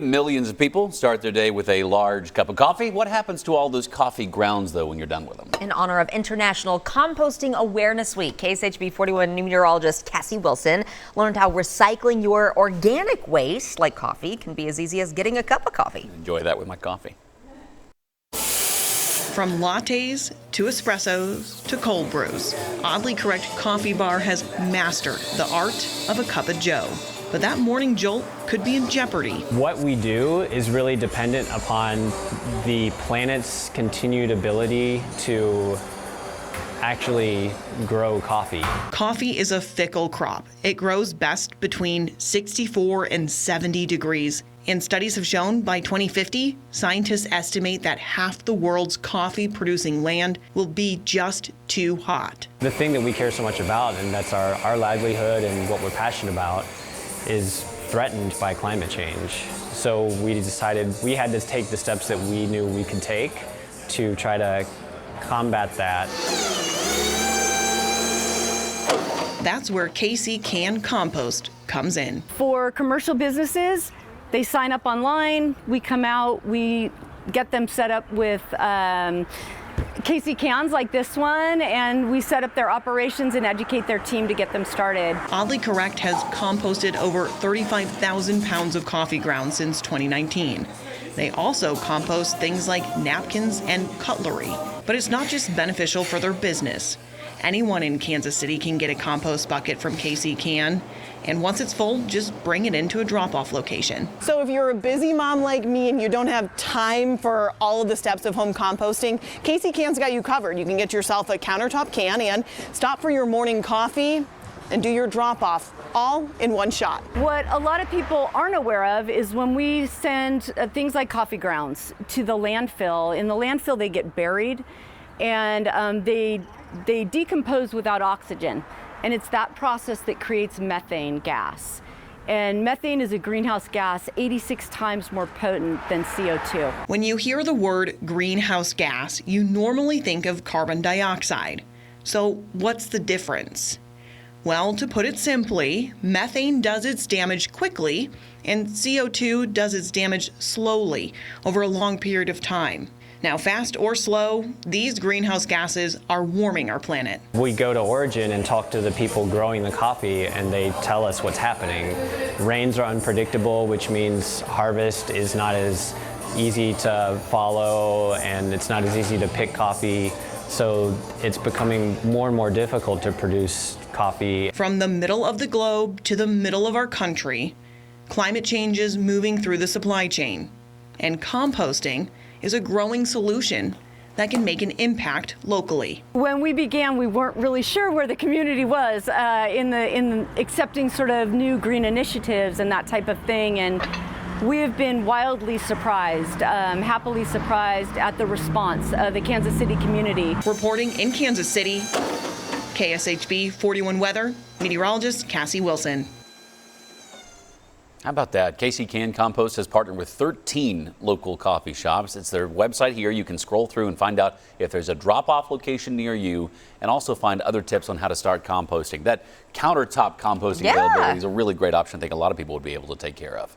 Millions of people start their day with a large cup of coffee. What happens to all those coffee grounds, though, when you're done with them? In honor of International Composting Awareness Week, KSHB 41 meteorologist Cassie Wilson learned how recycling your organic waste, like coffee, can be as easy as getting a cup of coffee. Enjoy that with my coffee. From lattes to espressos to cold brews, Oddly Correct Coffee Bar has mastered the art of a cup of joe. But that morning jolt could be in jeopardy. What we do is really dependent upon the planet's continued ability to actually grow coffee. Coffee is a fickle crop. It grows best between 64 and 70 degrees. And studies have shown by 2050, scientists estimate that half the world's coffee producing land will be just too hot. The thing that we care so much about, and that's our livelihood and what we're passionate about, is threatened by climate change. So we decided we had to take the steps that we knew we could take to try to combat that. That's where Cassie Can Compost comes in. For commercial businesses, they sign up online, we come out, we get them set up with Casey cans like this one, and we set up their operations and educate their team to get them started. Oddly Correct has composted over 35,000 pounds of coffee grounds since 2019. They also compost things like napkins and cutlery. But it's not just beneficial for their business. Anyone in Kansas City can get a compost bucket from Cassie Can. And once it's full, just bring it into a drop-off location. So if you're a busy mom like me and you don't have time for all of the steps of home composting, Cassie Can's got you covered. You can get yourself a countertop can and stop for your morning coffee and do your drop-off all in one shot. What a lot of people aren't aware of is when we send things like coffee grounds to the landfill, in the landfill they get buried and they decompose without oxygen. And it's that process that creates methane gas. And methane is a greenhouse gas 86 times more potent than CO2. When you hear the word greenhouse gas, you normally think of carbon dioxide. So what's the difference? Well, to put it simply, methane does its damage quickly and CO2 does its damage slowly over a long period of time. Now, fast or slow, these greenhouse gases are warming our planet. We go to Origin and talk to the people growing the coffee, and they tell us what's happening. Rains are unpredictable, which means harvest is not as easy to follow, and it's not as easy to pick coffee. So it's becoming more and more difficult to produce coffee. From the middle of the globe to the middle of our country, climate change is moving through the supply chain, and composting is a growing solution that can make an impact locally. When we began, we weren't really sure where the community was in accepting sort of new green initiatives and that type of thing, and we have been wildly surprised, happily surprised at the response of the Kansas City community. Reporting in Kansas City, KSHB 41 weather, meteorologist Cassie Wilson. How about that? Cassie Can Compost has partnered with 13 local coffee shops. It's their website here. You can scroll through and find out if there's a drop-off location near you, and also find other tips on how to start composting. That countertop composting availability is a really great option I think a lot of people would be able to take care of.